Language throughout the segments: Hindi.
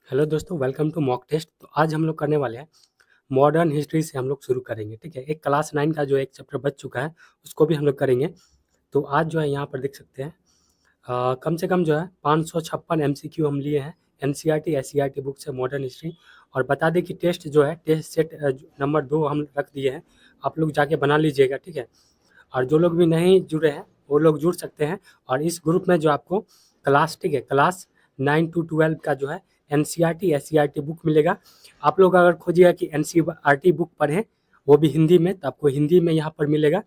हेलो दोस्तों, वेलकम टू मॉक टेस्ट। तो आज हम लोग करने वाले हैं मॉडर्न हिस्ट्री से हम लोग शुरू करेंगे। ठीक है, एक क्लास 9 का जो एक चैप्टर बच चुका है उसको भी हम लोग करेंगे। तो आज जो है यहाँ पर देख सकते हैं कम से कम जो है 556 MCQ हम लिए हैं NCERT SCERT बुक से मॉडर्न हिस्ट्री। और बता दें कि टेस्ट जो है टेस्ट सेट नंबर 2 हम रख दिए हैं, आप लोग जाके बना लीजिएगा। ठीक है, और जो लोग भी नहीं जुड़े हैं वो लोग जुड़ सकते हैं। और इस ग्रुप में जो आपको क्लास, ठीक है, क्लास 9 to 12 का जो है NCERT SCERT बुक मिलेगा। आप लोग अगर खोजिएगा कि NCERT बुक पढ़ें वो भी हिंदी में, तो आपको हिंदी में यहाँ पर मिलेगा,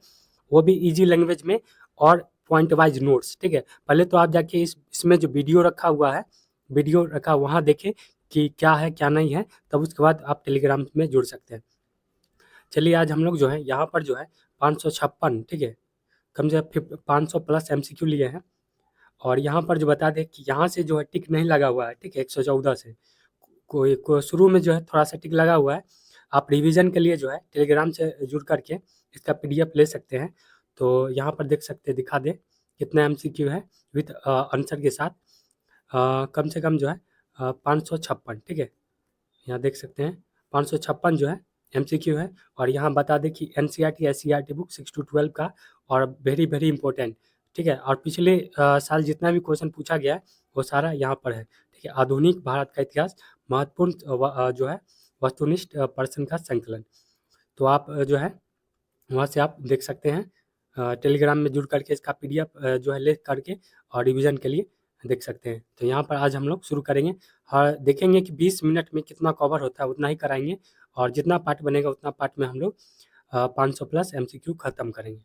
वो भी इजी लैंग्वेज में और पॉइंट वाइज नोट्स। ठीक है, पहले तो आप जाके इसमें जो वीडियो रखा हुआ है, वीडियो रखा वहाँ देखें कि क्या है क्या नहीं है, तब उसके बाद आप टेलीग्राम में जुड़ सकते हैं। चलिए आज हम लोग जो है यहाँ पर जो है 556, ठीक है, कम से कम 500 प्लस MCQ लिए हैं। और यहाँ पर जो बता दें कि यहाँ से जो है टिक नहीं लगा हुआ है, ठीक है, 114 से कोई शुरू में जो है थोड़ा सा टिक लगा हुआ है। आप रिवीजन के लिए जो है टेलीग्राम से जुड़ करके इसका PDF ले सकते हैं। तो यहाँ पर देख सकते हैं, दिखा दे कितना MCQ है विथ आंसर के साथ। कम से कम जो है 556, ठीक है, यहाँ देख सकते हैं 556 जो है MCQ है। और यहाँ बता दें कि NCERT SCERT बुक 6 to 12 का, और वेरी वेरी इंपॉर्टेंट। ठीक है, और पिछले साल जितना भी क्वेश्चन पूछा गया है वो सारा यहाँ पर है। ठीक है, आधुनिक भारत का इतिहास, महत्वपूर्ण जो है वस्तुनिष्ठ प्रश्न का संकलन। तो आप जो है वहाँ से आप देख सकते हैं, टेलीग्राम में जुड़ करके इसका PDF जो है ले करके और रिवीजन के लिए देख सकते हैं। तो यहाँ पर आज हम लोग शुरू करेंगे और देखेंगे कि 20 मिनट में कितना कवर होता है उतना ही कराएंगे, और जितना पार्ट बनेगा उतना पार्ट में हम लोग 500 प्लस MCQ खत्म करेंगे।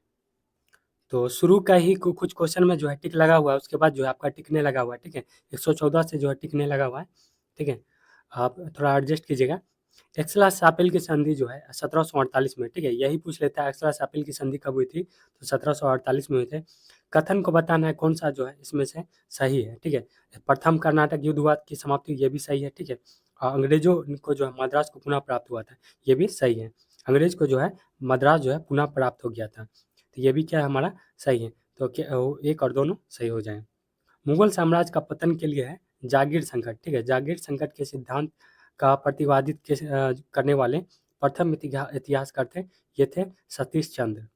तो शुरू का ही कुछ क्वेश्चन में जो है टिक लगा हुआ है, उसके बाद जो है आपका टिकने लगा हुआ है। ठीक है, 114 से जो है टिकने लगा हुआ है। ठीक है, आप थोड़ा एडजस्ट कीजिएगा। एक्सला शापिल की संधि जो है 1748 में, ठीक है, यही पूछ लेता है एक्सला शापिल की संधि कब हुई थी, तो 1748 में हुई थे। कथन को बताना है कौन सा जो है इसमें से सही है। ठीक है, प्रथम कर्नाटक युद्ध हुआ की समाप्ति, ये भी सही है। ठीक है, और अंग्रेजों को जो है मद्रास को पुनः प्राप्त हुआ था, ये भी सही है। अंग्रेज को जो है मद्रास जो है पुनः प्राप्त हो गया था, तो ये भी क्या है हमारा सही है। तो एक और दोनों सही हो जाए। मुगल साम्राज्य का पतन के लिए है जागीर संकट। ठीक है, जागीर संकट के सिद्धांत का प्रतिपादित करने वाले प्रथम इतिहासकार थे, ये थे सतीश चंद्र,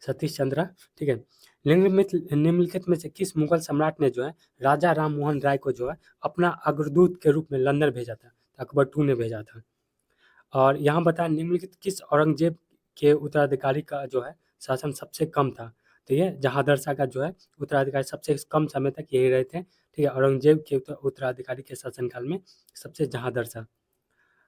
सतीश चंद्र। ठीक है, निम्नलिखित में से किस मुगल सम्राट ने जो है राजा राम मोहन राय को जो है अपना अग्रदूत के रूप में लंदन भेजा था, अकबर टू ने भेजा था। और यहाँ बताया निम्नलिखित किस औरंगजेब के उत्तराधिकारी का जो है शासन सबसे कम था, तो ये जहांदर शाह का जो है उत्तराधिकारी सबसे कम समय तक यही रहे थे। ठीक है, औरंगजेब के उत्तराधिकारी के शासनकाल में सबसे जहांदर शाह।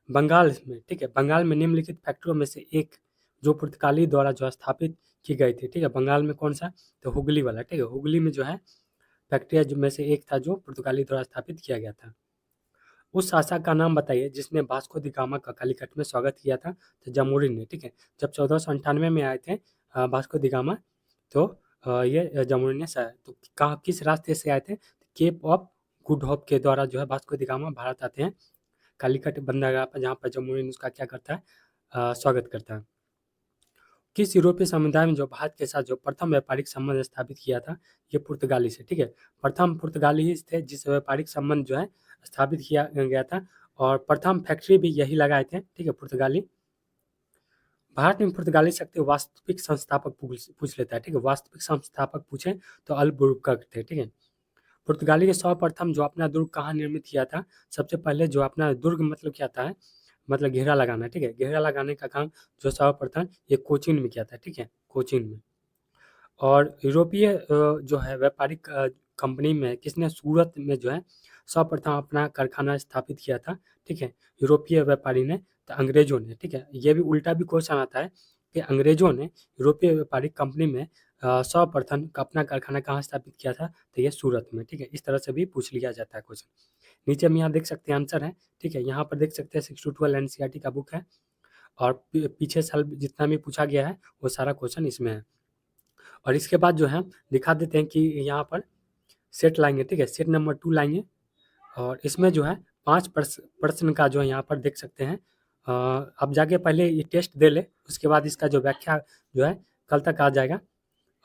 बंगाल में, ठीक है, बंगाल में निम्नलिखित फैक्ट्रियों में से एक जो पुर्तगाली द्वारा जो है स्थापित की गई थी। ठीक है, बंगाल में कौन सा, तो हुगली वाला। ठीक है, हुगली में जो है फैक्ट्रिया जो में से एक था जो पुर्तगाली द्वारा स्थापित किया गया था। उस शासक का नाम बताइए जिसने वास्को दी गामा का कालीकट में स्वागत किया था, तो जमोरिन ने। ठीक है, जब 1498 में आए थे वास्को दी गामा, तो ये जमोरिन ने तो कहाँ किस रास्ते से आए थे, केप ऑफ गुड होप के द्वारा जो है वास्को दी गामा भारत आते हैं कालीकट बंदरगाह पर, जहाँ पर जमोरिन उसका क्या करता है, स्वागत करता है। किस यूरोपीय समुदाय में जो भारत के साथ जो प्रथम व्यापारिक संबंध स्थापित किया था, ये पुर्तगाली से। ठीक है, प्रथम पुर्तगाली ही थे जिससे व्यापारिक संबंध जो है स्थापित किया गया था, और प्रथम फैक्ट्री भी यही लगाए थे। ठीक है, पुर्तगाली। भारत में पुर्तगाली शक्ति वास्तविक संस्थापक पूछ लेता है। ठीक है, वास्तविक संस्थापक पूछे तो अल्बुकर्क थे। ठीक है, पुर्तगाली के सर्वप्रथम जो अपना दुर्ग कहाँ निर्मित किया था, सबसे पहले जो अपना दुर्ग मतलब क्या था है, मतलब घेरा लगाना। ठीक है, घेरा लगाने का काम जो सर्वप्रथम ये कोचीन में किया था। ठीक है, कोचीन में। और यूरोपीय जो है व्यापारिक कंपनी में किसने सूरत में जो है सर्वप्रथम अपना कारखाना स्थापित किया था। ठीक है, यूरोपीय व्यापारी ने, तो अंग्रेजों ने। ठीक है, ये भी उल्टा भी क्वेश्चन आता है कि अंग्रेजों ने यूरोपीय व्यापारिक कंपनी में सर्वप्रथम अपना कारखाना कहाँ स्थापित किया था, तो ये सूरत में। ठीक है, इस तरह से भी पूछ लिया जाता है क्वेश्चन। नीचे में यहाँ देख सकते हैं आंसर है। ठीक है, यहाँ पर देख सकते हैं 6 to 12 NCERT का बुक है, और पीछे साल जितना भी पूछा गया है वो सारा क्वेश्चन इसमें है। और इसके बाद जो है दिखा देते हैं कि यहाँ पर सेट लाएंगे। ठीक है, सेट नंबर 2 लाएंगे, और इसमें जो है 5 प्रश्न का जो है यहाँ पर देख सकते हैं। अब जाके पहले ये टेस्ट दे ले, उसके बाद इसका जो व्याख्या जो है कल तक आ जाएगा।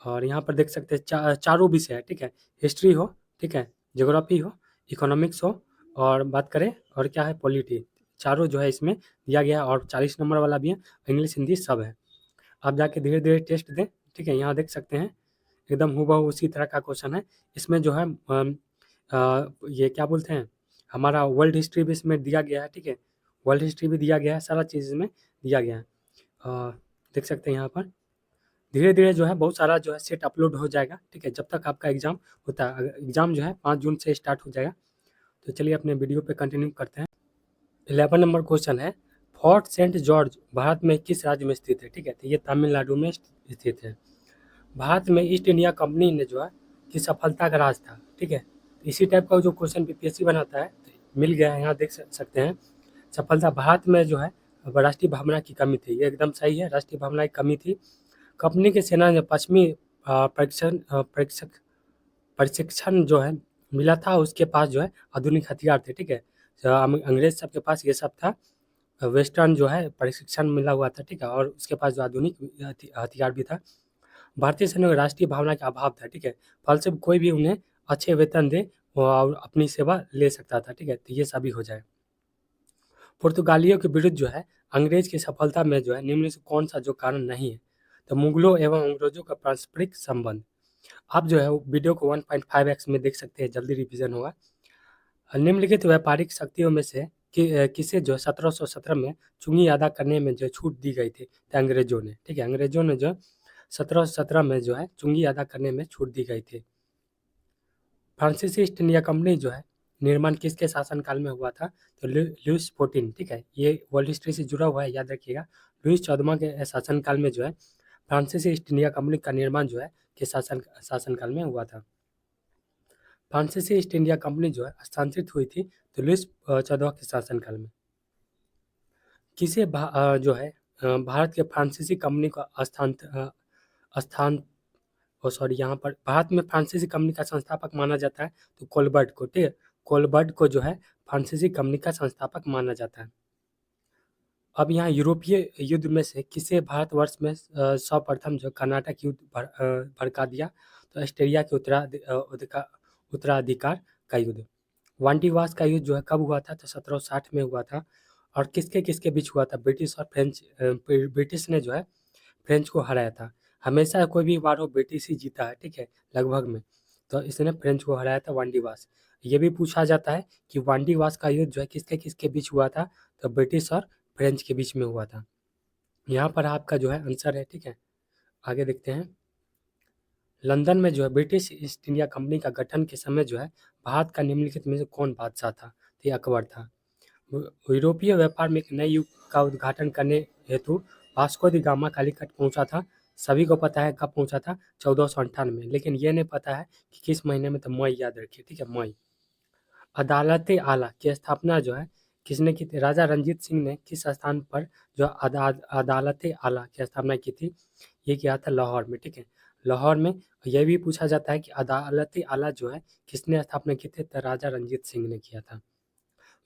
और यहाँ पर देख सकते हैं चारों विषय है। ठीक है, हिस्ट्री हो, ठीक है, ज्योग्राफी हो, इकोनॉमिक्स हो, और बात करें और क्या है पॉलिटी, चारों जो है इसमें दिया गया है और 40 नंबर वाला भी है, इंग्लिश हिंदी सब है। आप जाके धीरे धीरे टेस्ट दें, ठीक है। यहाँ देख सकते हैं एकदम हूबहू उसी तरह का क्वेश्चन है। इसमें जो है ये क्या बोलते हैं, हमारा वर्ल्ड हिस्ट्री भी इसमें दिया गया है, ठीक है। वर्ल्ड हिस्ट्री भी दिया गया है, सारा चीज़ इसमें दिया गया है। देख सकते हैं यहाँ पर धीरे धीरे जो है बहुत सारा जो है सेट अपलोड हो जाएगा, ठीक है। जब तक आपका एग्जाम होता है, एग्जाम जो है 5 जून से स्टार्ट हो जाएगा। तो चलिए अपने वीडियो पे कंटिन्यू करते हैं। 11 नंबर क्वेश्चन है, फोर्ट सेंट जॉर्ज भारत में किस राज्य में स्थित है, ठीक है। तो ये तमिलनाडु में स्थित है। भारत में ईस्ट इंडिया कंपनी ने जो है कि सफलता का राज था, ठीक है। इसी टाइप का जो क्वेश्चन बीपीएससी बनाता है तो मिल गया है, यहाँ देख सकते हैं। सफलता भारत में जो है राष्ट्रीय भावना की कमी थी, ये एकदम सही है, राष्ट्रीय भावना की कमी थी। कंपनी की सेना ने पश्चिमी प्रशिक्षण जो है मिला था, उसके पास जो है आधुनिक हथियार थे, ठीक है। अंग्रेज सबके पास ये सब था, वेस्टर्न जो है प्रशिक्षण मिला हुआ था, ठीक है। और उसके पास जो आधुनिक हथियार भी था। भारतीय सैनिकों को राष्ट्रीय भावना का अभाव था, ठीक है। फलस्वरूप कोई भी उन्हें अच्छे वेतन दे और अपनी सेवा ले सकता था, ठीक है। तो ये सभी हो जाए। पुर्तगालियों के विरुद्ध जो है अंग्रेज की सफलता में जो है निम्न से कौन सा जो कारण नहीं है, तो मुगलों एवं अंग्रेजों का पारस्परिक संबंध। आप जो है वीडियो को 1.5x में देख सकते हैं, जल्दी रिवीजन होगा। निम्नलिखित व्यापारिक शक्तियों में से किसे जो 1717 में चुंगी अदा करने में जो छूट दी गई थी, तो अंग्रेजों ने, ठीक है। अंग्रेजों ने जो 1717 में जो है चुंगी अदा करने में छूट दी गई थी। फ्रांसीसी ईस्ट इंडिया कंपनी जो है निर्माण किसके शासनकाल में हुआ था, तो लुइस 14, ठीक है। ये वर्ल्ड हिस्ट्री से जुड़ा हुआ है, याद रखिएगा। लुइस 14वां के शासनकाल में जो है फ्रांसीसी ईस्ट इंडिया कंपनी का निर्माण जो है किस शासनकाल में हुआ था। फ्रांसीसी ईस्ट इंडिया कंपनी जो है स्थानांतरित हुई थी तो लुइस 14वां के शासनकाल में। किसे जो है भारत के फ्रांसीसी कंपनी का स्थान सॉरी, यहाँ पर भारत में फ्रांसीसी कंपनी का संस्थापक माना जाता है तो कोलबर्ट को, ठीक है। कोलबर्ट को जो है फ्रांसीसी कंपनी का संस्थापक माना जाता है। अब यहाँ यूरोपीय युद्ध में से किसे भारतवर्ष में सर्वप्रथम जो कर्नाटक युद्ध भड़का दिया, तो ऑस्ट्रेलिया के उत्तराधिकार का युद्ध। वांडीवास का युद्ध जो है कब हुआ था, तो 1760 में हुआ था। और किसके किसके बीच हुआ था, ब्रिटिश और फ्रेंच। ब्रिटिश ने जो है फ्रेंच को हराया था। हमेशा कोई भी वार हो ब्रिटिश ही जीता है, ठीक है, लगभग में। तो इसने फ्रेंच को हराया था वांडीवास। ये भी पूछा जाता है कि वांडीवास का युद्ध जो है किसके किसके बीच हुआ था, तो ब्रिटिश और फ्रेंच के बीच में हुआ था। यहाँ पर आपका जो है आंसर है, ठीक है। आगे देखते हैं। लंदन में जो है ब्रिटिश ईस्ट इंडिया कंपनी का गठन के समय जो है भारत का निम्नलिखित में से कौन बादशाह था, तो ये अकबर था। यूरोपीय व्यापार में एक नए युग का उद्घाटन करने हेतु वास्को दी गामा कालीकट पहुंचा था। सभी को पता है कब पहुंचा था, 1498 में। लेकिन ये नहीं पता है कि किस महीने में, तो मई याद रखिए, ठीक है, मई। अदालत आला की स्थापना जो है किसने की थी, राजा रंजीत सिंह ने किस स्थान पर जो अदालत आला की स्थापना की थी, ये किया था लाहौर में, ठीक है। लाहौर में। यह भी पूछा जाता है कि अदालत आला जो है किसने स्थापना की थी, तो राजा रंजीत सिंह ने किया था।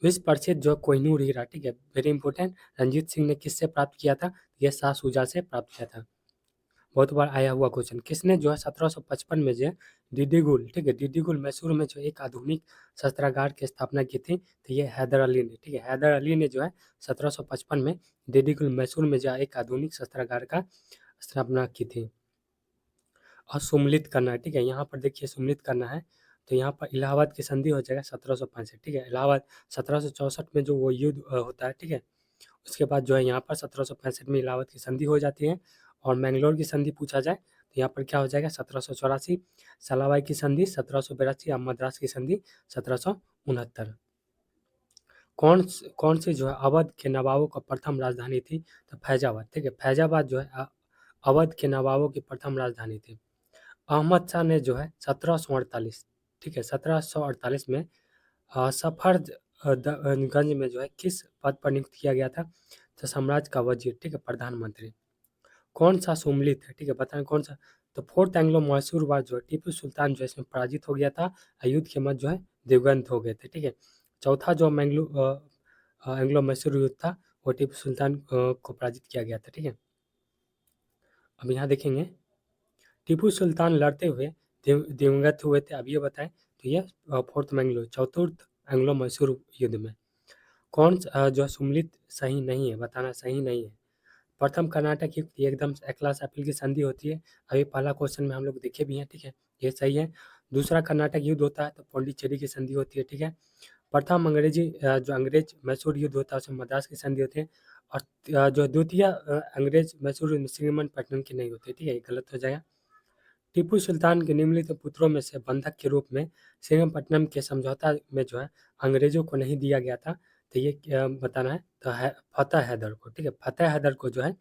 विश्व प्रसिद्ध जो कोहिनूर हीरा, ठीक है, वेरी इंपॉर्टेंट, रंजीत सिंह ने किससे प्राप्त किया था, यह शाह शुजा से प्राप्त किया था। बहुत बार आया हुआ क्वेश्चन, किसने जो है 1755 में जो है डिडीगुल, ठीक है, डिडीगुल मैसूर में जो एक आधुनिक शस्त्रागार की स्थापना की थी, तो ये हैदर अली ने, ठीक है। हैदर अली ने जो है 1755 में डिडीगुल मैसूर में जो एक आधुनिक शस्त्रागार का स्थापना की थी। और सुम्मिलित करना है, ठीक है। यहाँ पर देखिए सुम्मिलित करना है, तो यहाँ पर इलाहाबाद की संधि हो जाएगा 1765, ठीक है। इलाहाबाद 1764 में जो वो युद्ध होता है, ठीक है। उसके बाद जो है यहाँ पर 1765 में इलाहाबाद की संधि हो जाती है। और मैंगलोर की संधि पूछा जाए तो यहाँ पर क्या हो जाएगा 1784, सलाबाई की संधि 1782 और मद्रास की संधि 1769। कौन सी जो है अवध के नवाबों का प्रथम राजधानी थी, तो फैजाबाद, ठीक है। फैजाबाद जो है अवध के नवाबों की प्रथम राजधानी थी। अहमद शाह ने जो है 1748, ठीक है, 1748 में सफदरगंज में जो है किस पद पर नियुक्त किया गया था, तो साम्राज्य का वजीर, ठीक है, प्रधानमंत्री। कौन सा सुम्मिलित है, ठीक है, बताएं कौन सा। तो फोर्थ एंग्लो मैसूर वार जो है टिप्पू सुल्तान जो है इसमें पराजित हो गया था, युद्ध के मध्य जो है दिवंगत हो गए थे, ठीक है। चौथा जो एंग्लो मैसूर युद्ध था वो टिप्पू सुल्तान को पराजित किया गया था, ठीक है। अब यहाँ देखेंगे टीपू सुल्तान लड़ते हुए दिवंगत हुए थे, अब ये बताएं। तो ये फोर्थ मैंगलोर, चतुर्थ एंग्लो मैसूर युद्ध में। कौन जो सम्मिलित सही नहीं है, बताना सही नहीं है। प्रथम कर्नाटक युद्ध, ये एकदम क्लास एप्रिल की संधि होती है, अभी पहला क्वेश्चन में हम लोग देखे भी हैं, ठीक है, ये सही है। दूसरा कर्नाटक युद्ध होता है तो पौंडीचेरी की संधि होती है, ठीक है। प्रथम जो अंग्रेज मैसूर युद्ध होता है उसमें मद्रास की संधि होती है। और जो द्वितीय अंग्रेज मैसूर श्रीरंगपट्टनम की नहीं होती, ठीक है, ये गलत हो जाएगा। टीपू सुल्तान के निम्नलिखित पुत्रों में से बंधक के रूप में श्रीरंगपट्टनम के समझौता में जो है अंग्रेजों को नहीं दिया गया था, तो ये बताना है। तो है फतेह हैदर को, ठीक है, फतेह हैदर को जो है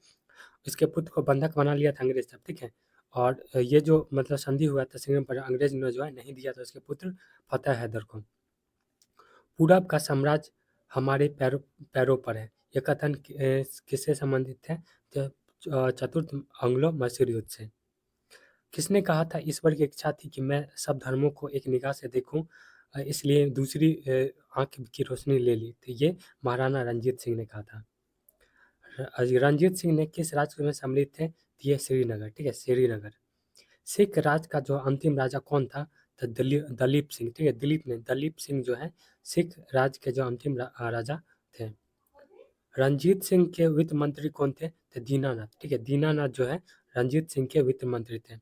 इसके पुत्र को बंधक बना लिया था अंग्रेज तब, ठीक है। और ये जो मतलब संधि हुआ था श्रीरंगपट्टनम, अंग्रेज ने जो है नहीं दिया था उसके पुत्र फतेह हैदर को। पूरब का साम्राज्य हमारे पैरों पर है, यह कथन किससे संबंधित है? तो चतुर्थ एंग्लो मैसूर युद्ध से। किसने कहा था ईश्वर की इच्छा थी कि मैं सब धर्मों को एक निगाह से देखूं, इसलिए दूसरी आंख की रोशनी ले ली? तो ये महाराणा रंजीत सिंह ने कहा था। रंजीत सिंह ने किस राज्य में सम्मिलित थे? तो ये श्रीनगर, ठीक है, श्रीनगर। सिख राज का जो अंतिम राजा कौन था? तो दलीप सिंह, ठीक है, दिलीप नहीं, दलीप सिंह जो है सिख राज के जो अंतिम राजा थे। रंजीत सिंह के वित्त मंत्री कौन थे? तो दीनानाथ, ठीक है, दीनानाथ जो है रंजीत सिंह के वित्त मंत्री थे।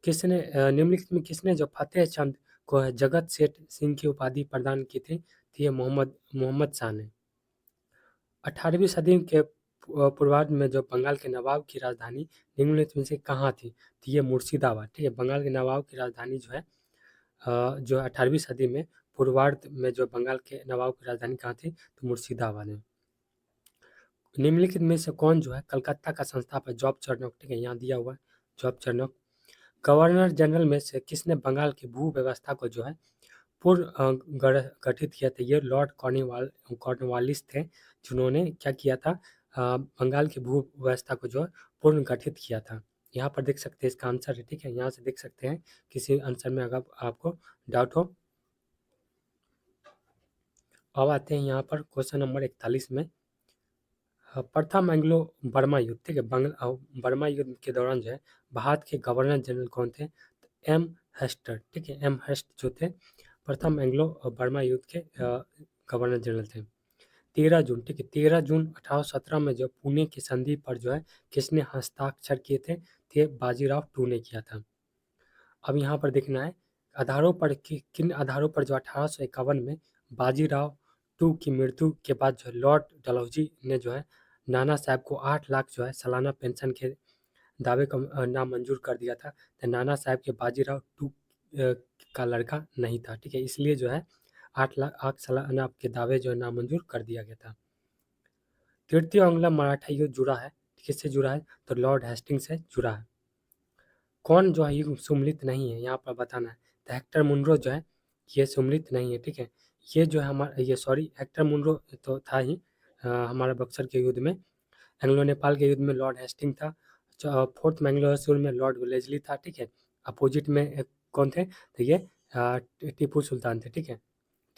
किसने निम्नलिखित में किसने जो फतेह चंद को जगत सेठ सिंह की उपाधि प्रदान की थी? तो ये मोहम्मद शाह ने। 18वीं सदी के पूर्वार्ध में जो बंगाल के नवाब की राजधानी निम्नलिखित में से कहाँ थी? तो ये मुर्शिदाबाद, ठीक है, बंगाल के नवाब की राजधानी जो है जो 18वीं सदी में पूर्वार्ध में जो बंगाल के नवाब की राजधानी कहाँ थी? तो मुर्शिदाबाद में। निम्नलिखित में से कौन जो है कलकत्ता का संस्थापक? जॉब चार्नोक, ठीक है, यहाँ दिया हुआ है जॉब चार्नोक। गवर्नर जनरल में से किसने बंगाल की भू व्यवस्था को जो है पूर्व गठित किया था? ये लॉर्ड कॉर्नवालिस थे, जिन्होंने क्या किया था? बंगाल की भू व्यवस्था को जो है पूर्ण गठित किया था। यहाँ पर देख सकते हैं इसका आंसर है, ठीक है, यहाँ से देख सकते हैं किसी आंसर में अगर आपको डाउट हो। अब आते हैं यहाँ पर क्वेश्चन नंबर 41 में। प्रथम एंग्लो बर्मा युद्ध, ठीक है, बर्मा युद्ध के दौरान जो है भारत के गवर्नर जनरल कौन थे? तो एम हेस्टर, ठीक है, एम हेस्ट जो थे प्रथम एंग्लो बर्मा युद्ध के गवर्नर जनरल थे। 13 जून, ठीक है, 13 जून 1817 में जो पुणे की संधि पर जो है किसने हस्ताक्षर किए थे? तो बाजीराव टू ने किया था। अब यहाँ पर देखना है आधारों पर किन आधारों पर जो 1851 में बाजीराव टू की मृत्यु के बाद जो है लॉर्ड डलहौजी ने जो है नाना साहब को 8 लाख जो है सालाना पेंशन के दावे को नामंजूर कर दिया था। तो नाना साहब के बाजीराव टू का लड़का नहीं था, ठीक है, इसलिए जो है 8 लाख सालाना के दावे जो है नामंजूर कर दिया गया था। तृतीय एंग्लो मराठा युद्ध जुड़ा है, किससे जुड़ा है? तो लॉर्ड हेस्टिंग्स से जुड़ा है। कौन जो है ये सम्मिलित नहीं है, यहाँ पर बताना है। तो हेक्टर मुनरो जो है ये सम्मिलित नहीं है, ठीक है। ये जो है हमारा ये सॉरी हेक्टर मुनरो तो था ही हमारा बक्सर के युद्ध में। एंग्लो नेपाल के युद्ध में लॉर्ड हेस्टिंग था। फोर्थ मैंग्लोर में लॉर्ड वेलेस्ली था, ठीक है। अपोजिट में कौन थे? तो ये टीपू सुल्तान थे, ठीक है,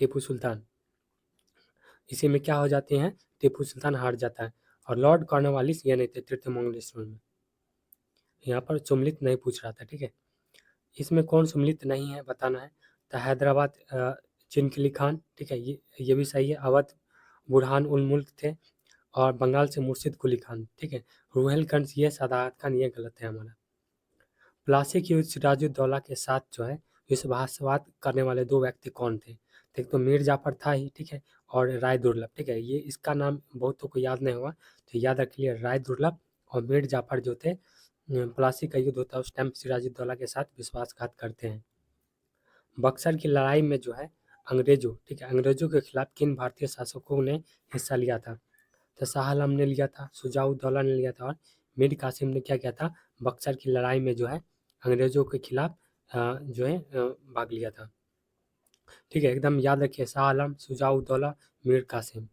टीपू सुल्तान। इसी में क्या हो जाते हैं? टीपू सुल्तान हार जाता है। और लॉर्ड कॉर्नवालिस ये नहीं थे तृतीय मंगलेश्वर में। यहाँ पर सम्मिलित नहीं पूछ रहा था, ठीक है। इसमें कौन सम्मिलित नहीं है बताना है। तो हैदराबाद चिनकिली खान, ठीक है, ये भी सही है। अवध बुरहान उल मुल्क थे। और बंगाल से मुर्शिद कुली खान, ठीक है। रुहेलखंड ये सदाकत खान, ये गलत है हमारा। प्लासी की सिराजुद्दौला के साथ जो है विश्वासघात करने वाले 2 व्यक्ति कौन थे? एक तो मीर जाफर था ही, ठीक है, और राय दुर्लभ, ठीक है। ये इसका नाम बहुतों को याद नहीं हुआ, तो याद रखिए राय दुर्लभ और मीर जाफर जो थे प्लासी का युद्ध होता है उस टाइम सिराजुद्दौला के साथ विश्वासघात करते हैं। बक्सर की लड़ाई में जो है अंग्रेजों, ठीक है, अंग्रेजों के खिलाफ किन भारतीय शासकों ने हिस्सा लिया था? तो शाह आलम ने लिया था, शुजाउद्दौला ने लिया था और मीर कासिम ने क्या किया था? बक्सर की लड़ाई में जो है अंग्रेजों के खिलाफ जो है भाग लिया था, ठीक है। एकदम याद रखिए शाह आलम, शुजाउद्दौला, मीर कासिम।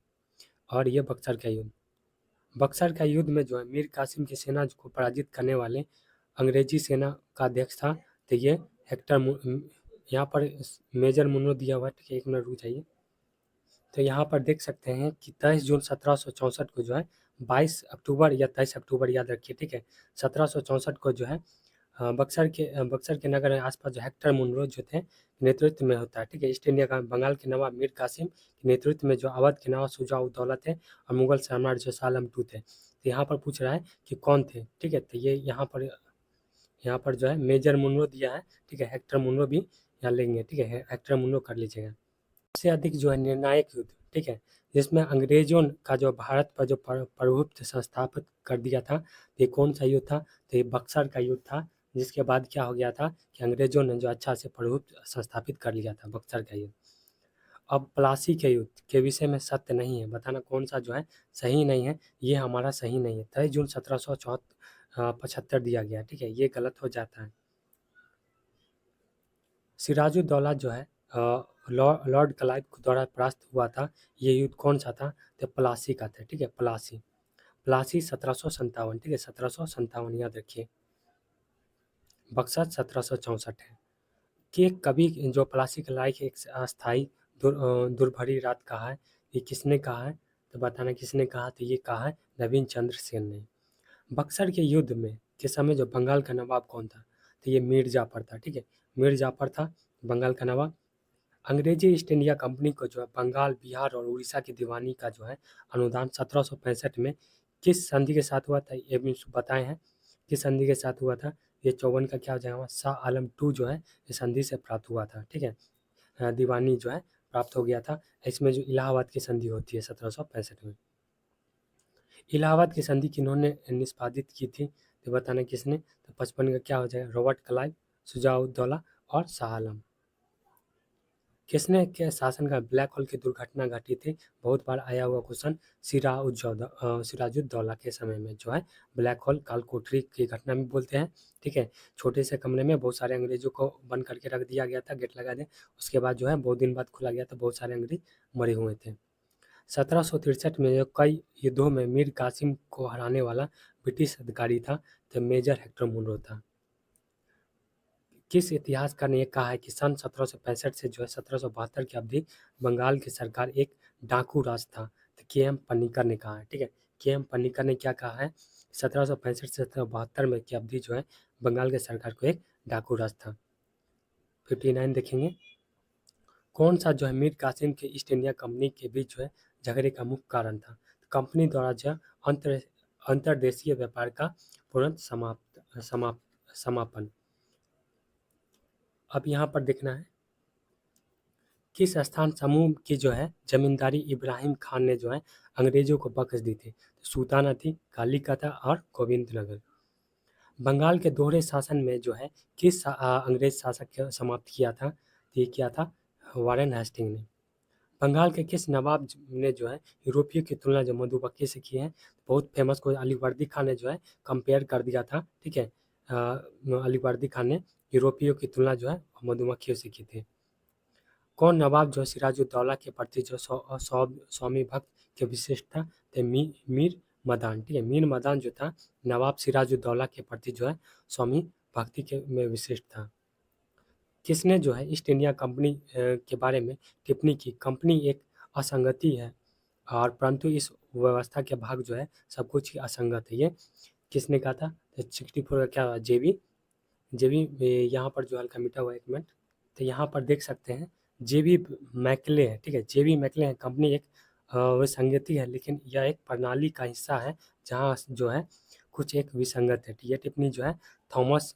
और ये बक्सर का युद्ध। बक्सर का युद्ध में जो है मीर कासिम की सेना को पराजित करने वाले अंग्रेजी सेना का अध्यक्ष था। तो ये यहाँ पर मेजर मुन्नो दिया हुआ है, ठीक है, 1 मिनट रुक जाइए। तो यहाँ पर देख सकते हैं कि 23 जून 1764 को जो है 22 अक्टूबर या 23 अक्टूबर याद रखिए, ठीक है, 1764 को जो है बक्सर के नगर आसपास जो हेक्टर मुनरो जो थे नेतृत्व में होता है, ठीक है। ईस्ट इंडिया का बंगाल के नवाब मीर कासिम के नेतृत्व में जो अवध के नवाब शुजा-उद-दौला थे और मुगल सम्राट जो शाह आलम II थे। तो यहाँ पर पूछ रहा है कि कौन थे, ठीक है। तो ये यहाँ पर जो है मेजर मुनरो दिया है, ठीक है। हेक्टर मुनरो भी यहाँ लेंगे, ठीक है। हेक्टर मुनरो कर लीजिएगा। सबसे अधिक जो है निर्णायक युद्ध, ठीक है, जिसमें अंग्रेजों का जो भारत पर जो प्रभुत्व संस्थापित कर दिया था, ये कौन सा युद्ध था? तो ये बक्सर का युद्ध था, जिसके बाद क्या हो गया था कि अंग्रेजों ने जो अच्छा से प्रभुत्व संस्थापित कर लिया था, बक्सर का युद्ध। अब प्लासी के युद्ध के विषय में सत्य नहीं है, बताना कौन सा जो है सही नहीं है। ये हमारा सही नहीं है। 23 जून 1775 दिया गया, ठीक है, ये गलत हो जाता है। सिराजुद्दौला जो है लॉर्ड क्लाइव द्वारा परास्त हुआ था। ये युद्ध कौन सा था? तो प्लासी का था, ठीक है। प्लासी 1757, ठीक है, 1757 याद रखिए। बक्सर 1764 है। कि कभी जो प्लासी की लड़ाई की एक अस्थायी दुर्भरी रात कहा है, ये किसने कहा है? तो बताना किसने कहा? तो ये कहा है नवीन चंद्र सेन ने। बक्सर के युद्ध में के समय जो बंगाल का नवाब कौन था? तो ये मीर जाफर था, ठीक है। मीर जाफर था बंगाल का नवाब। अंग्रेजी ईस्ट इंडिया कंपनी को जो है बंगाल, बिहार और उड़ीसा की दीवानी का जो है अनुदान 1765 में किस संधि के साथ हुआ था? ये भी बताए हैं किस संधि के साथ हुआ था। ये 54 का क्या हो जाएगा? शाह आलम II जो है इस संधि से प्राप्त हुआ था, ठीक है। दीवानी जो है प्राप्त हो गया था। इसमें जो इलाहाबाद की संधि होती है 1765 में। इलाहाबाद की संधि किन्होंने निष्पादित की थी? तो बताना किसने? तो 55 का क्या हो जाएगा? रॉबर्ट क्लाइव, शुजा-उद-दौला और शाह आलम। किसने के शासन का ब्लैक होल की दुर्घटना घटी थी? बहुत बार आया हुआ क्वेश्चन। सिराजुद्दौला के समय में जो है ब्लैक होल कालकोठरी की घटना में बोलते हैं, ठीक है। छोटे से कमरे में बहुत सारे अंग्रेजों को बंद करके रख दिया गया था, गेट लगा दिया। उसके बाद जो है बहुत दिन बाद खुला गया था, बहुत सारे अंग्रेज मरे हुए थे। 1763 में जो कई युद्धों में मीर कासिम को हराने वाला ब्रिटिश अधिकारी था, तो मेजर हेक्टर मुनरो था। किस इतिहासकार ने ये कहा है कि सन 1765 से जो है 1772 की अवधि बंगाल की सरकार एक डाकू राज था? तो के.एम. पन्नीकर ने कहा है, ठीक है। के.एम. पन्नीकर ने क्या कहा है? 1765 से 1772 में की अवधि जो है बंगाल की सरकार को एक डाकू राज था। 59 देखेंगे। कौन सा जो है मीर कासिम के ईस्ट इंडिया कंपनी के बीच जो है झगड़े का मुख्य कारण था? तो कंपनी द्वारा जो है अंतर्देशीय व्यापार का पूर्ण समापन। अब यहाँ पर देखना है किस स्थान समूह की जो है जमींदारी इब्राहिम खान ने जो है अंग्रेजों को बख्श दी थी? तो सुल्ताना थी, कालीकता और गोविंदनगर। बंगाल के दोहरे शासन में जो है किस अंग्रेज शासक को समाप्त किया था? तो ये किया था वारेन हेस्टिंग ने। बंगाल के किस नवाब ने जो है यूरोपियों की तुलना जो मधुमक्खी से की है? बहुत फेमस को अलीवर्दी खान ने जो है कंपेयर कर दिया था, ठीक है। अलीवर्दी खान ने यूरोपियों की तुलना जो है मधुमक्खियों से की थी। कौन नवाब जो है सिराजुद्दौला के प्रति जो स्वामी भक्त के विशेष था? तो मीर मदान, ठीक है। मीर मदान जो था नवाब सिराजुद्दौला के प्रति जो है स्वामी भक्ति के में विशेष था। किसने जो है ईस्ट इंडिया कंपनी के बारे में टिप्पणी की? कंपनी एक असंगति है और परंतु इस व्यवस्था के भाग जो है सब कुछ ही असंगत है। ये किसने कहा था? तो 64 का क्या? जेबी यहाँ पर जो हल्का मिटा हुआ 1 मिनट। तो यहाँ पर देख सकते हैं जेबी मैकले है, ठीक है। जेबी मैकले है कंपनी एक विसंगति है, लेकिन यह एक प्रणाली का हिस्सा है जहाँ जो है कुछ एक विसंगत है। ये टिप्पणी जो है थॉमस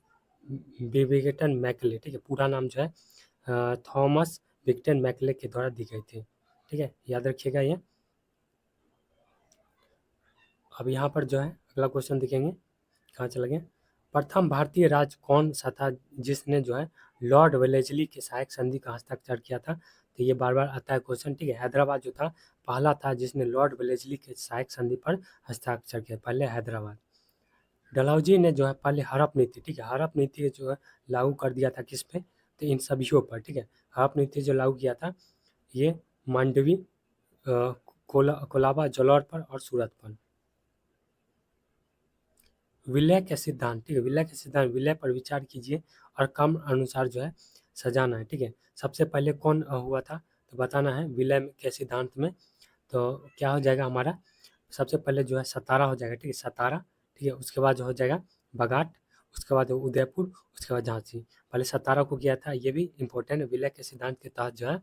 विवेकटन मैकले, ठीक है, पूरा नाम जो है थॉमस विक्टन मैकले के द्वारा दी गई थी, ठीक है, याद रखिएगा ये। अब यहाँ पर जो है अगला क्वेश्चन देखेंगे, कहाँ चला गया? प्रथम भारतीय राज्य कौन सा था जिसने जो है लॉर्ड वेलेस्ली के सहायक संधि का हस्ताक्षर किया था? तो ये बार बार आता है क्वेश्चन, ठीक है। हैदराबाद जो था पहला था जिसने लॉर्ड वेलेस्ली के सहायक संधि पर हस्ताक्षर किया, पहले हैदराबाद। डलहौजी ने जो है पहले हड़प नीति, ठीक है, हड़प नीति जो है लागू कर दिया था किस पे? तो इन सभियों पर, ठीक है। हड़प नीति जो लागू किया था ये मांडवी, कोलाबा, जलौर पर और सूरत पर। विलय के सिद्धांत, ठीक है, विलय के सिद्धांत, विलय पर विचार कीजिए और क्रम अनुसार जो है सजाना है, ठीक है। सबसे पहले कौन हुआ था? तो बताना है विलय के सिद्धांत में। तो क्या हो जाएगा हमारा? सबसे पहले जो है सतारा हो जाएगा, ठीक है, सतारा, ठीक है। उसके बाद जो हो जाएगा बगाट, उसके बाद उदयपुर, उसके बाद झांसी। पहले सतारा को किया था, ये भी इम्पोर्टेंट, विलय के सिद्धांत के तहत जो है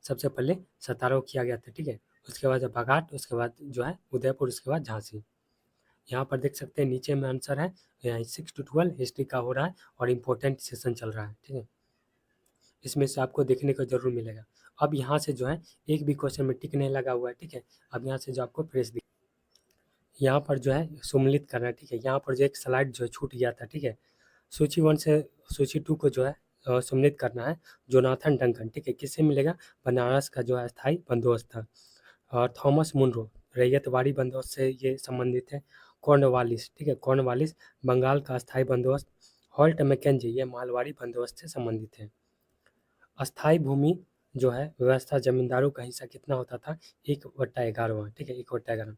सबसे पहले सतारा को किया गया था, ठीक है। उसके बाद बाघाट, उसके बाद जो है उदयपुर, उसके बाद झांसी। यहाँ पर देख सकते हैं नीचे में आंसर है, यहाँ 6 to 12 हिस्ट्री का हो रहा है और इम्पोर्टेंट सेशन चल रहा है, ठीक है। इसमें से आपको देखने को जरूर मिलेगा। अब यहाँ से जो है एक भी क्वेश्चन में टिक नहीं लगा हुआ है, ठीक है। अब यहाँ से जो आपको फ्रेश दिख, यहाँ पर जो है सम्मिलित करना है, ठीक है। यहाँ पर जो एक स्लाइड जो है छूट गया था, ठीक है। सूची 1 से सूची 2 को जो है सम्मिलित करना है। जोनाथन डंकन, ठीक है, किससे मिलेगा? बनारस का जो है स्थायी बंदोबस्त था। और थॉमस मुनरो, रैयतवाड़ी बंदोबस्त से ये संबंधित है। कॉर्नवालिस, ठीक है, कॉर्नवालिस बंगाल का स्थायी बंदोबस्त। हॉल्ट मैकेंजी, ये मालवाड़ी बंदोबस्त से संबंधित है। अस्थाई भूमि जो है व्यवस्था जमींदारों का हिस्सा कितना होता था? 1/11, ठीक है, 1/11।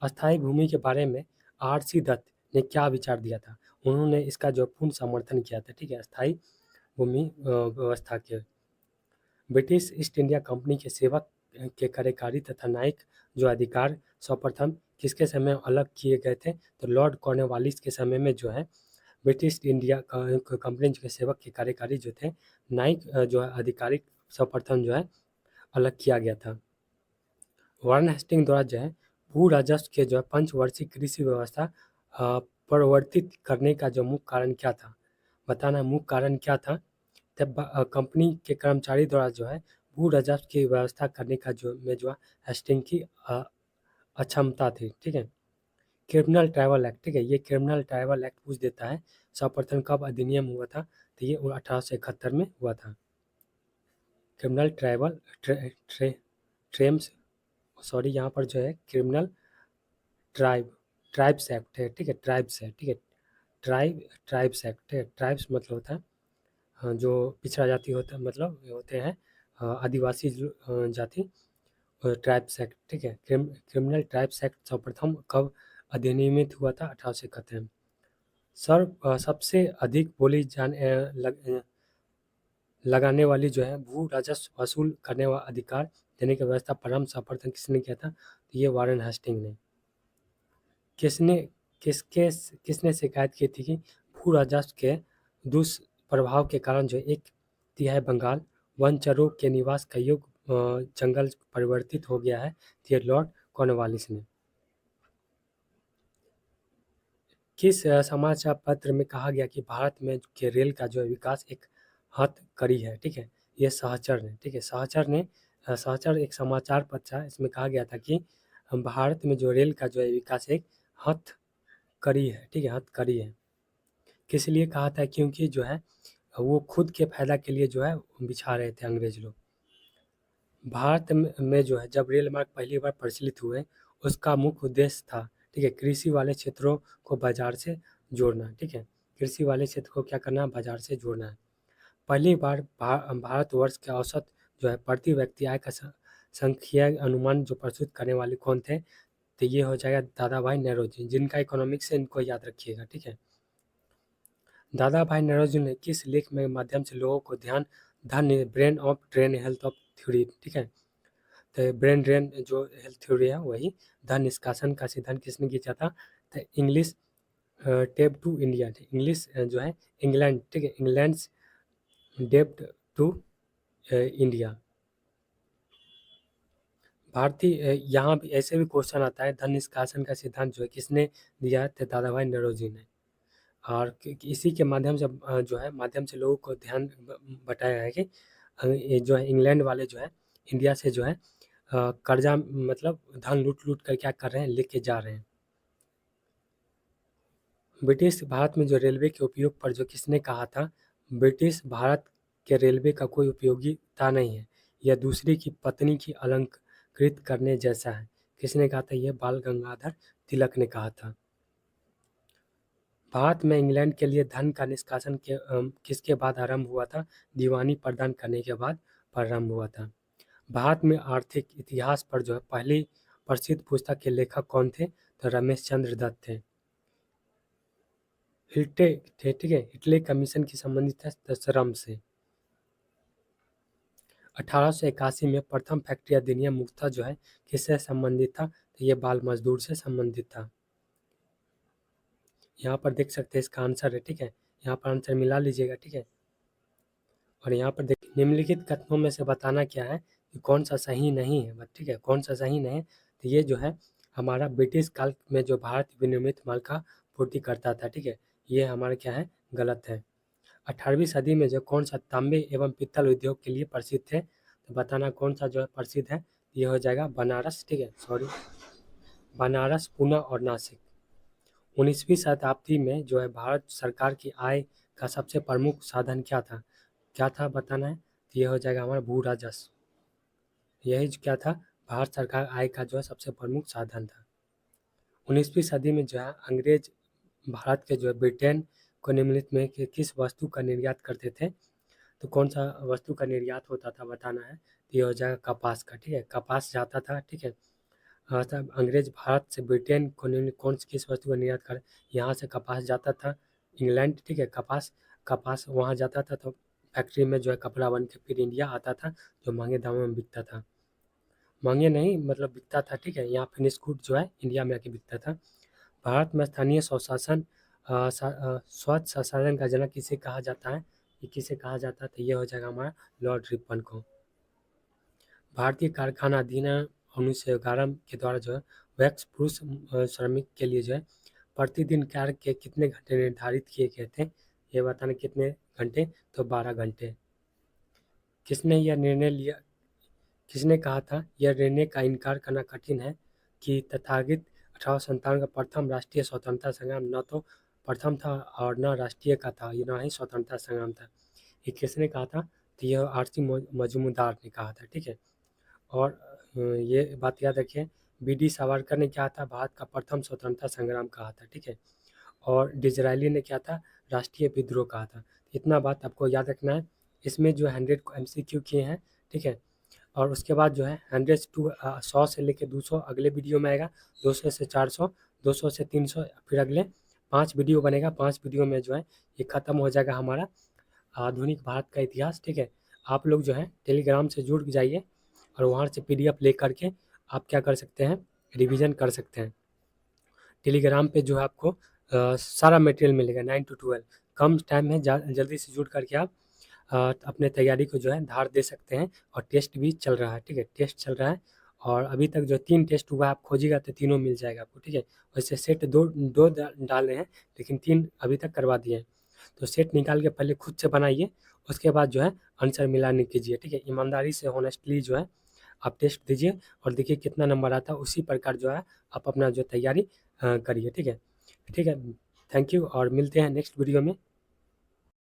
अस्थाई भूमि के बारे में आर.सी. दत्त ने क्या विचार दिया था? उन्होंने इसका जो पूर्ण समर्थन किया था, ठीक है, अस्थाई भूमि व्यवस्था के। ब्रिटिश ईस्ट इंडिया कंपनी के सेवक के कार्यकारी तथा न्यायिक जो अधिकार सर्वप्रथम किसके समय में अलग किए गए थे? तो लॉर्ड कॉर्नवालिस के समय में जो है ब्रिटिश इंडिया कंपनी के सेवक के कार्यकारी जो थे न्यायिक जो है आधिकारिक सर्वप्रथम जो है अलग किया गया था। वारेन हेस्टिंग द्वारा जो है भू राजस्व के जो है पंचवर्षीय कृषि व्यवस्था परिवर्तित करने का जो मुख्य कारण क्या था? बताना मुख्य कारण क्या था? तब कंपनी के कर्मचारी द्वारा जो है भू राजस्व की व्यवस्था करने का जो है हेस्टिंग की अक्षमता थी, ठीक है। क्रिमिनल ट्राइबल एक्ट, ठीक है, ये क्रिमिनल ट्राइबल एक्ट पूछ देता है सर्वप्रथम कब अधिनियम हुआ था? तो ये 1871 में हुआ था। क्रिमिनल ट्राइबल ट्रेम्स सॉरी यहाँ पर जो है क्रिमिनल ट्राइब्स एक्ट है, ठीक है, ट्राइब्स है, ठीक है, ट्राइब्स एक्ट है। ट्राइब्स मतलब होता है जो पिछड़ा जाति होता है, मतलब होते हैं आदिवासी जाति। ट्राइब्स एक्ट, ठीक है, क्रिमिनल ट्राइब्स एक्ट सर्वप्रथम कब अधिनियमित हुआ था? 1871 में। सबसे अधिक बोली लगाने वाली जो है भू राजस्व वसूल करने वाला अधिकार देने की व्यवस्था प्रारंभ सर्वप्रथम किसने किया था? तो ये वारेन हेस्टिंग ने। किसने किसने शिकायत की थी कि भू राजस्व के दुष्प्रभाव के कारण जो 1/3 बंगाल वनचरों के निवास का योग्य जंगल परिवर्तित हो गया है? तो ये लॉर्ड कॉर्नवालिस ने। किस समाचार पत्र में कहा गया कि भारत में के रेल का जो है विकास एक हथकड़ी है? ठीक है, ये सहचर ने, ठीक है, सहचर एक समाचार पत्र है। इसमें कहा गया था कि भारत में जो रेल का जो है विकास एक हथकड़ी है, ठीक है, हथकड़ी है। किस लिए कहा था? क्योंकि जो है वो खुद के फायदा के लिए जो है बिछा रहे थे अंग्रेज लोग। भारत में जो है जब रेल मार्ग पहली बार प्रचलित हुए, उसका मुख्य उद्देश्य था, ठीक है, कृषि वाले क्षेत्रों को बाजार से जोड़ना, ठीक है, कृषि वाले क्षेत्र को क्या करना है? बाजार से जोड़ना है। पहली बार भारतवर्ष के औसत जो है प्रति व्यक्ति आय का संख्या अनुमान जो प्रस्तुत करने वाले कौन थे? तो ये हो जाएगा दादा भाई नौरोजी, जिनका इकोनॉमिक्स है, इनको याद रखिएगा, ठीक है। दादा भाई नौरोजी ने किस लेख में माध्यम से लोगों को धन brain of drain health of theory, ठीक है, तो ब्रेन ड्रेन जो हेल्थ थ्योरी है वही धन निष्कासन का सिद्धांत किसने खींचा था? तो इंग्लिश डेब्ट टू इंडिया, इंग्लिश जो है इंग्लैंड, ठीक है, इंग्लैंड डेब्ट टू इंडिया। भारतीय यहाँ भी ऐसे भी क्वेश्चन आता है, धन निष्कासन का सिद्धांत जो है किसने दिया है? तो दादा भाई नौरोजी ने। और इसी के माध्यम से जो है माध्यम से लोगों को ध्यान बटाया है कि ये जो है इंग्लैंड वाले जो है इंडिया से जो है कर्जा मतलब धन लूट कर क्या कर रहे हैं? लेके जा रहे हैं। ब्रिटिश भारत में जो रेलवे के उपयोग पर जो किसने कहा था? ब्रिटिश भारत के रेलवे का कोई उपयोगिता नहीं है, यह दूसरे की पत्नी की अलंकृत करने जैसा है। किसने कहा था? यह बाल गंगाधर तिलक ने कहा था। भारत में इंग्लैंड के लिए धन का निष्कासन किसके बाद आरंभ हुआ था? दीवानी प्रदान करने के बाद प्रारंभ हुआ था। भारत में आर्थिक इतिहास पर जो है पहली प्रसिद्ध पुस्तक के लेखक कौन थे? तो रमेश चंद्र दत्त थे। हिल्टे थे, ठीक है, हिटले कमीशन की संबंधित है तो श्रम से। 1881 में प्रथम फैक्ट्री अधिनियम मुख्यतः जो है किससे संबंधित था? तो ये बाल मजदूर से संबंधित था। यहाँ पर देख सकते हैं इसका आंसर है, ठीक है। यहाँ पर आंसर मिला लीजिएगा, ठीक है। और यहाँ पर देखिए निम्नलिखित कथनों में से बताना क्या है कि कौन सा सही नहीं है, ठीक है, कौन सा सही नहीं है। तो ये जो है हमारा ब्रिटिश काल में जो भारत विनिर्मित माल का पूर्ति करता था, ठीक है, ये हमारा क्या है, गलत है। 18वीं सदी में जो कौन सा तांबे एवं पीतल उद्योग के लिए प्रसिद्ध थे, तो बताना कौन सा जो है प्रसिद्ध है। ये हो जाएगा बनारस, ठीक है, सॉरी, बनारस, पुणे और नासिक। 19वीं शताब्दी में जो है भारत सरकार की आय का सबसे प्रमुख साधन क्या था, क्या था बताना है। तो ये हो जाएगा हमारा भू राजस्व। यही जो क्या था, भारत सरकार आय का जो है सबसे प्रमुख साधन था। 19वीं सदी में जो है अंग्रेज भारत के जो है ब्रिटेन को निम्नलिखित में किस वस्तु का निर्यात करते थे, तो कौन सा वस्तु का निर्यात होता था बताना है। तो ये हो जाएगा कपास का, ठीक है, कपास जाता था, ठीक है। तब अंग्रेज भारत से ब्रिटेन को कौन सी किस वस्तु का निर्यात कर, यहाँ से कपास जाता था इंग्लैंड, ठीक है, कपास कपास वहाँ जाता था तो फैक्ट्री में जो है कपड़ा बन के फिर इंडिया आता था, जो महंगे दामों में बिकता था, महंगे नहीं मतलब बिकता था, ठीक है। यहाँ फिनिश गुड जो है इंडिया में आके बिकता था। भारत में स्थानीय स्वशासन स्वच्छ शासन का जनक किसे कहा जाता है, ये किसे कहा जाता है, तो ये हो जाएगा हमारा लॉर्ड रिपन को। भारतीय कारखाना अधिनियम 1911 के द्वारा जो है वैक्स पुरुष श्रमिक के लिए जो है प्रतिदिन कार्य के कितने घंटे निर्धारित किए गए थे, ये बताना कितने घंटे, तो 12 घंटे। किसने यह निर्णय लिया, किसने कहा था यह निर्णय का इनकार करना कठिन है कि तथागत 1857 का प्रथम राष्ट्रीय स्वतंत्रता संग्राम न तो प्रथम था और न राष्ट्रीय का था, ये न ही स्वतंत्रता संग्राम था। ये किसने कहा था, तो यह आरसी मजूमदार ने कहा था, ठीक है। और ये बात याद रखिए, बी.डी. सावरकर ने क्या था, भारत का प्रथम स्वतंत्रता संग्राम कहा था, ठीक है। और डिज़रायली ने क्या था, राष्ट्रीय विद्रोह कहा था। इतना बात आपको याद रखना है। इसमें जो 100 को MCQ किए हैं, ठीक है। और उसके बाद जो है 100 टू 100 से लेकर 200 अगले वीडियो में आएगा, 200 से 400, 200 से 300, फिर अगले 5 वीडियो बनेगा। 5 वीडियो में जो है ये ख़त्म हो जाएगा हमारा आधुनिक भारत का इतिहास, ठीक है। आप लोग जो है टेलीग्राम से जुड़ जाइए और वहाँ से PDF ले करके आप क्या कर सकते हैं, रिवीजन कर सकते हैं। टेलीग्राम पे जो है आपको सारा मटेरियल मिलेगा 9 to 12। कम टाइम है, जल्दी से जुड़ करके आप अपने तैयारी को जो है धार दे सकते हैं। और टेस्ट भी चल रहा है, ठीक है, टेस्ट चल रहा है। और अभी तक जो 3 टेस्ट हुआ आप खोजिएगा तो तीनों मिल जाएगा आपको, ठीक है। वैसे सेट दो डाल रहे हैं, लेकिन 3 अभी तक करवा दिए हैं। तो सेट निकाल के पहले खुद से बनाइए, उसके बाद जो है आंसर मिलाने कीजिए, ठीक है। ईमानदारी से होनेस्टली जो है आप टेस्ट दीजिए और देखिए कितना नंबर आता है, उसी प्रकार जो है आप अपना जो तैयारी करिए, ठीक है, ठीक है। थैंक यू और मिलते हैं नेक्स्ट वीडियो में।